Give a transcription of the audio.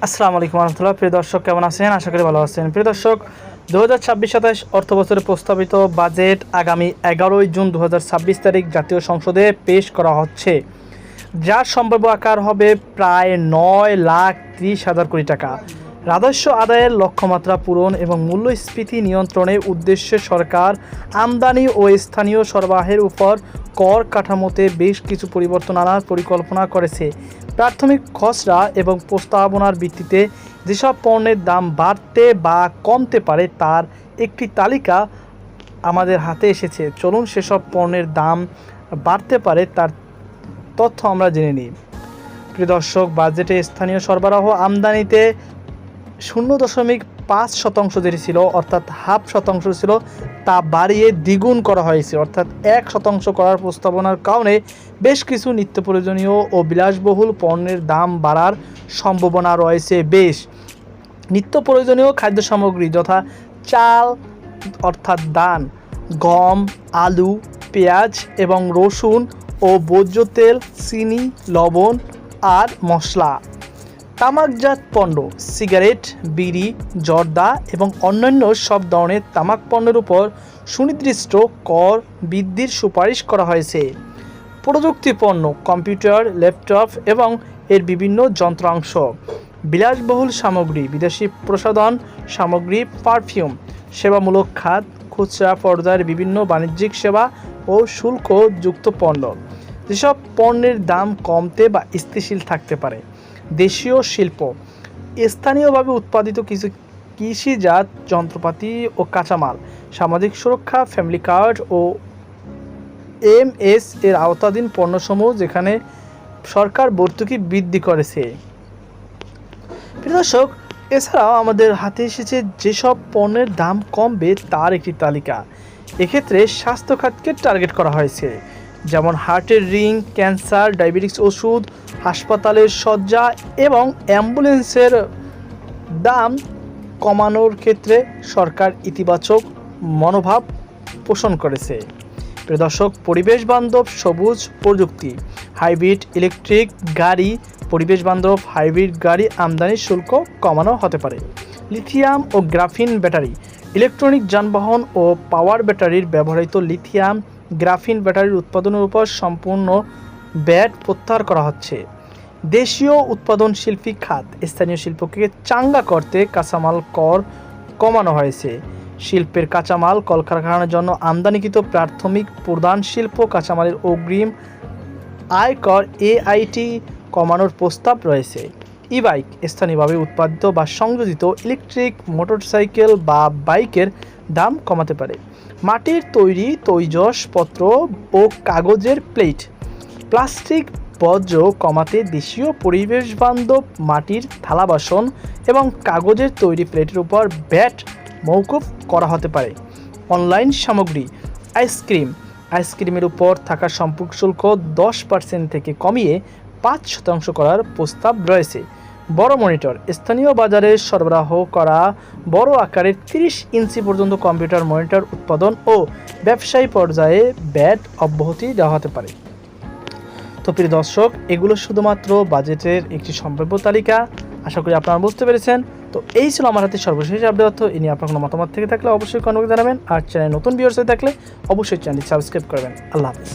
আসসালামু আলাইকুম রহমতুল্লাহ। প্রিয় দর্শক, কেমন আছেন? আশা করি ভালো আছেন। প্রিয় দর্শক, 2026-27 অর্থ বছরে প্রস্তাবিত বাজেট আগামী 11 জুন 2026 তারিখ জাতীয় সংসদে পেশ করা হচ্ছে, যার সম্ভাব্য আকার হবে প্রায় 9,30,000 কোটি টাকা। রাজস্ব আদায়ের লক্ষ্যমাত্রা পূরণ এবং মূল্যস্ফীতি নিয়ন্ত্রণের উদ্দেশ্যে সরকার আমদানি ও স্থানীয় সরবরাহের উপর কর কাঠামোতে বেশ কিছু পরিবর্তন আনার পরিকল্পনা করেছে। প্রাথমিক খসড়া এবং প্রস্তাবনার ভিত্তিতে যেসব পণ্যের দাম বাড়তে বা কমতে পারে তার একটি তালিকা আমাদের হাতে এসেছে। চলুন সেসব পণ্যের দাম বাড়তে পারে তার তথ্য আমরা জেনে নিই। প্রিয় দর্শক, বাজেটে স্থানীয় সরবরাহ আমদানিতে 0.5% যেটি ছিল, অর্থাৎ 0.5% ছিল, তা বাড়িয়ে দ্বিগুণ করা হয়েছে, অর্থাৎ 1% করার প্রস্তাবনার কারণে বেশ কিছু নিত্য প্রয়োজনীয় ও বিলাসবহুল পণ্যের দাম বাড়ার সম্ভাবনা রয়েছে। বেশ নিত্য প্রয়োজনীয় খাদ্য সামগ্রী যথা চাল অর্থাৎ ধান, গম, আলু, পেঁয়াজ এবং রসুন ও ভোজ্য তেল, চিনি, লবণ আর মশলা, তামাকজাত পণ্য, সিগারেট, বিড়ি, জর্দা এবং অন্যান্য সব ধরনের তামাক পণ্যের উপর সুনির্দিষ্ট কর বৃদ্ধির সুপারিশ করা হয়েছে। প্রযুক্তি পণ্য, কম্পিউটার, ল্যাপটপ এবং এর বিভিন্ন যন্ত্রাংশ, বিলাসবহুল সামগ্রী, বিদেশি প্রসাধন সামগ্রী, পারফিউম, সেবামূলক খাত, খুচরা পর্যায়ের বিভিন্ন বাণিজ্যিক সেবা ও শুল্কযুক্ত পণ্য। যেসব পণ্যের দাম কমতে বা স্থিতিশীল থাকতে পারে। দেশীয় শিল্প, স্থানীয়ভাবে উৎপাদিত কিছু কৃষিজাত যন্ত্রপাতি ও কাঁচামাল, সামাজিক সুরক্ষা, ফ্যামিলি কার্ড ও এমএস এর আওতাধীন পণ্যসমূহ যেখানে সরকার ভর্তুকি বৃদ্ধি করেছে। প্রিয় দর্শক, এছাড়াও আমাদের হাতে এসেছে যেসব পণ্যের দাম কমবে তার একটি তালিকা। এক্ষেত্রে স্বাস্থ্য খাতকে টার্গেট করা হয়েছে, যেমন হার্টের রিং, ক্যান্সার, ডায়াবেটিস ওষুধ, হাসপাতালের শয্যা এবং অ্যাম্বুলেন্সের দাম কমানোর ক্ষেত্রে সরকার ইতিবাচক মনোভাব পোষণ করেছে। প্রিয় দর্শক, পরিবেশ বান্ধব সবুজ প্রযুক্তি, হাইব্রিড ইলেকট্রিক গাড়ি, পরিবেশ বান্ধব হাইব্রিড গাড়ি আমদানির শুল্ক কমানো হতে পারে। লিথিয়াম ও গ্রাফিন ব্যাটারি, ইলেকট্রনিক যানবাহন ও পাওয়ার ব্যাটারির ব্যবহৃত লিথিয়াম গ্রাফিন ব্যাটারির উৎপাদনের উপর সম্পূর্ণ ব্যাট প্রত্যাহার করা হচ্ছে। দেশীয় উৎপাদন শিল্পী খাত, স্থানীয় শিল্পকে চাঙ্গা করতে কাঁচামাল কর কমানো হয়েছে। শিল্পের কাঁচামাল কলকারখানার জন্য আমদানিকৃত প্রাথমিক প্রধান শিল্প কাঁচামালের অগ্রিম আয়কর এআইটি কমানোর প্রস্তাব রয়েছে। ই বাইক, স্থানীয়ভাবে উৎপাদিত বা সংযোজিত ইলেকট্রিক মোটরসাইকেল বা বাইকের দাম কমাতে পারে। মাটির তৈরি তৈজসপত্র ও কাগজের প্লেট, প্লাস্টিক বর্জ্য কমাতে দেশীয় পরিবেশবান্ধব মাটির থালা বাসন এবং কাগজের তৈরি প্লেটের উপর ভ্যাট মওকুফ করা হতে পারে। অনলাইন সামগ্রী, আইসক্রিমের উপর থাকা সম্পূরক শুল্ক 10% থেকে কমিয়ে 5% করার প্রস্তাব রয়েছে। বড় মনিটর, স্থানীয় বাজারে সরবরাহ করা বড় আকারের 30 ইঞ্চি পর্যন্ত কম্পিউটার মনিটর উৎপাদন ও ব্যবসায়ী পর্যায়ে ব্যাট অব্যাহতি দেওয়া হতে পারে। তো প্রিয় দর্শক, এগুলো শুধুমাত্র বাজেটের একটি সম্ভাব্য তালিকা। আশা করি আপনারা বুঝতে পেরেছেন। তো এই ছিল আমার হাতে সর্বশেষ আপডেট। এ নিয়ে আপনার কোনো মতামত থেকে থাকলে অবশ্যই কমেন্টে জানাবেন। আর চ্যানেল নতুন ভিউয়ার্স হয়ে থাকলে অবশ্যই চ্যানেলটি সাবস্ক্রাইব করবেন। আল্লাহ হাফেজ।